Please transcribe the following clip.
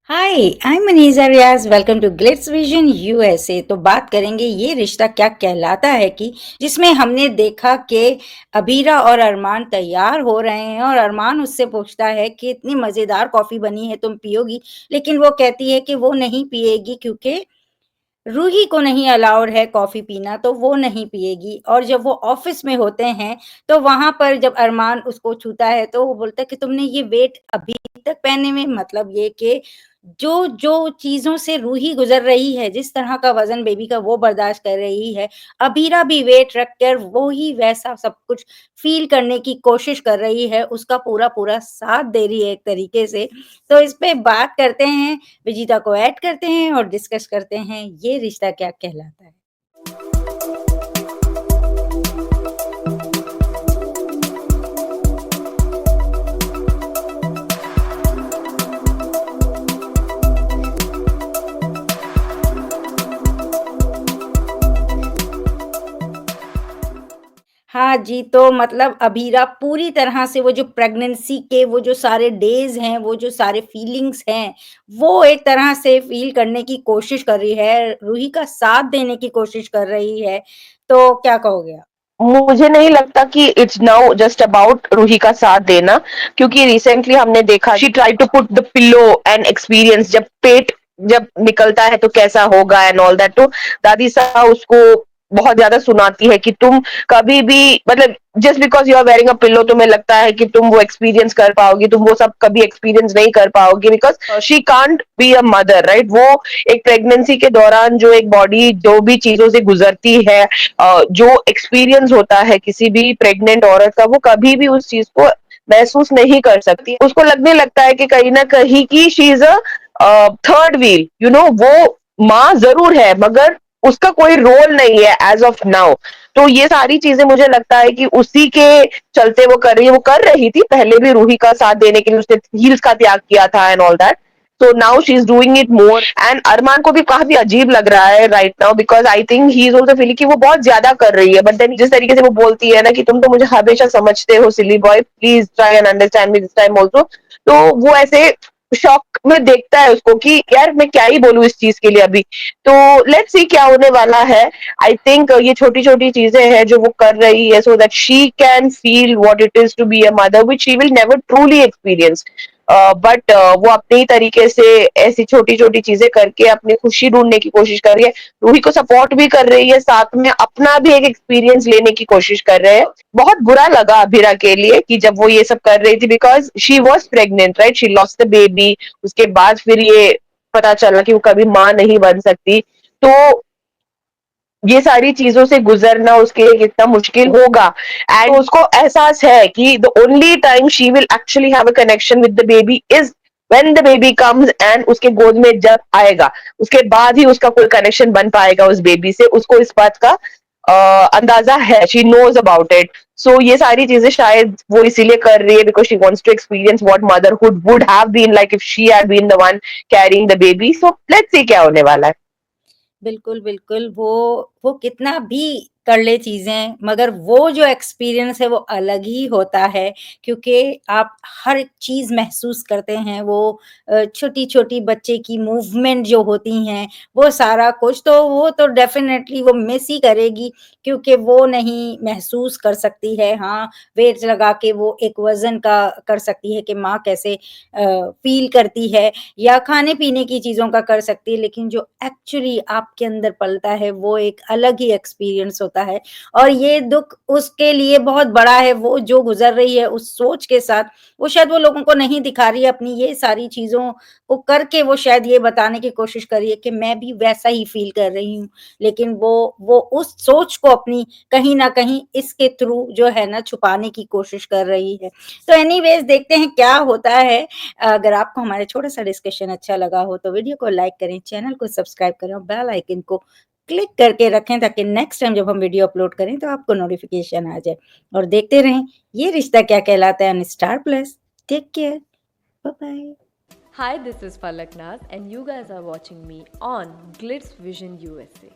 Hi, I am Manisha Riyaz. Welcome to Glitz Vision USA. तो बात करेंगे ये रिश्ता क्या कहलाता है कि जिसमें हमने देखा कि अबीरा और अरमान तैयार हो रहे हैं और अरमान उससे पूछता है कि इतनी मज़ेदार कॉफ़ी बनी है, तुम पियोगी? लेकिन वो कहती है कि वो नहीं पिएगी क्योंकि रूही को नहीं अलाउड है कॉफ़ी पीना, तो वो नहीं पिएगी। और जब वो ऑफ़िस में होते हैं, तो वहाँ पर जब अरमान उसको छूता है, तो वो बोलता है कि तुमने ये वेट अभी तक पहने में, मतलब ये कि जो चीज़ों से रूही गुज़र रही है, जिस तरह का वज़न बेबी का वो बर्दाश्त कर रही है, अबीरा भी वेट रख कर वो ही वैसा सब कुछ फ़ील करने की कोशिश कर रही है, उसका पूरा-पूरा साथ दे रही है एक तरीके से। तो इस पे बात करते हैं, विजिता को ऐड करते हैं और डिस्कस करते हैं ये रिश्ता क्या कहलाता है। हाँ जी, तो मतलब अबीरा पूरी तरह से वो जो प्रेगनेंसी के वो जो सारे डेज़ हैं, वो जो सारे फीलिंग्स हैं, वो एक तरह से फ़ील करने की कोशिश कर रही है, रूही का साथ देने की कोशिश कर रही है। तो क्या कहोगे आप? मुझे नहीं लगता कि it's now just about Ruhi का साथ देना, क्योंकि रिसेंटली हमने देखा she try to put the pillow and experience, जब पेट जब निकलता है तो कैसा होगा एंड ऑल दैट, तो दादी साहब उसको बहुत ज्यादा सुनाती है कि तुम कभी भी, मतलब just because you are wearing a pillow तुम्हें लगता है कि तुम वो एक्सपीरियंस कर पाओगी, तुम वो सब कभी एक्सपीरियंस नहीं कर पाओगी, because she can't be a mother, right? वो एक प्रेगनेंसी के दौरान जो एक बॉडी जो भी चीजों से गुजरती है, जो एक्सपीरियंस होता है किसी भी प्रेग्नेंट औरत का, वो कभी भी उस चीज को महसूस नहीं कर सकती। उसको लगने लगता है कि कहीं ना कहीं की she is a third wheel, you know, वो माँ जरूर है मगर उसका कोई रोल नहीं है एज ऑफ नाउ। तो ये सारी चीजें मुझे लगता है कि उसी के चलते वो कर रही है। वो कर रही थी पहले भी रूही का साथ देने के लिए, उसने हील्स का त्याग किया था and all that. So now she's doing it more, and अरमान को भी काफी अजीब लग रहा है right now because I think he is also feeling कि वो बहुत ज्यादा कर रही है, but then जिस तरीके से वो बोलती है ना कि तुम तो मुझे हमेशा समझते हो silly boy, please try and understand me this time also, तो वो ऐसे शॉक में देखता है उसको कि यार मैं क्या ही बोलूं इस चीज के लिए अभी। तो लेट्स सी क्या होने वाला है। आई थिंक ये छोटी छोटी चीजें हैं जो वो कर रही है so that she can feel what it is to be a mother, which she will never truly experience. But वो अपने तरीके से ऐसी छोटी छोटी चीजें करके अपनी खुशी ढूंढने की कोशिश कर रही है। रूही को सपोर्ट भी कर रही है, साथ में अपना भी एक एक्सपीरियंस लेने की कोशिश कर रहे हैं। बहुत बुरा लगा अभिरा के लिए कि जब वो ये सब कर रही थी, because she was pregnant, right? She lost the baby, उसके बाद फिर ये पता चला कि वो कभी माँ नहीं बन सकती। तो ये सारी चीजों से गुजरना उसके लिए कितना मुश्किल होगा, एंड उसको एहसास है कि the only time she will actually have a connection with the baby is when the baby comes and उसके गोद में जब आएगा, उसके बाद ही उसका कोई कनेक्शन बन पाएगा उस बेबी से। उसको इस बात का अंदाजा है, she knows about it. So ये सारी चीजें शायद वो इसीलिए कर रही है because she wants to experience what motherhood would have been like if she had been the one carrying the baby. So let's see क्या होने वाला है। बिल्कुल, बिल्कुल, वो कितना भी कर ले चीज़ें, मगर वो जो एक्सपीरियंस है वो अलग ही होता है, क्योंकि आप हर चीज़ महसूस करते हैं। वो छोटी-छोटी बच्चे की मूवमेंट जो होती हैं, वो सारा कुछ, तो वो तो डेफ़िनेटली वो मिस ही करेगी, क्योंकि वो नहीं महसूस कर सकती है। हाँ, वेट लगा के वो एक वज़न का कर सकती है कि माँ कैसे फ़ील करती है, या खाने-पीने की चीज़ों का कर सकती है, लेकिन जो एक्चुअली आपके अंदर पलता है, वो एक अलग ही एक्सपीरियंस होता है। और ये दुःख उसके लिए बहुत बड़ा है, वो जो गुज़र रही है उस सोच के साथ, वो शायद वो लोगों को नहीं दिखा रही है, अपनी ये सारी चीज़ों को करके वो शायद ये बताने की कोशिश कर रही है कि मैं भी वैसा ही फ़ील कर रही हूँ। लेकिन वो उस सोच को अपनी कहीं न कहीं इसके थ्रू जो है ना छुपाने की कोशिश कर रही है। तो एनीवेज़ देखते हैं क्या होता है। अगर आपको हमारा छोटा-सा डिस्कशन अच्छा लगा हो तो वीडियो को लाइक करें, चैनल को सब्सक्राइब करें और बेल आइकन को क्लिक करके रखें, ताकि नेक्स्ट टाइम जब हम वीडियो अपलोड करें तो आपको नोटिफ़िकेशन आ जाए। और देखते रहें ये रिश्ता Kya Kahlata Hai on Star Plus. Take care, bye bye. Hi, this is Palak Nath, and you guys are watching me on Glitz Vision USA.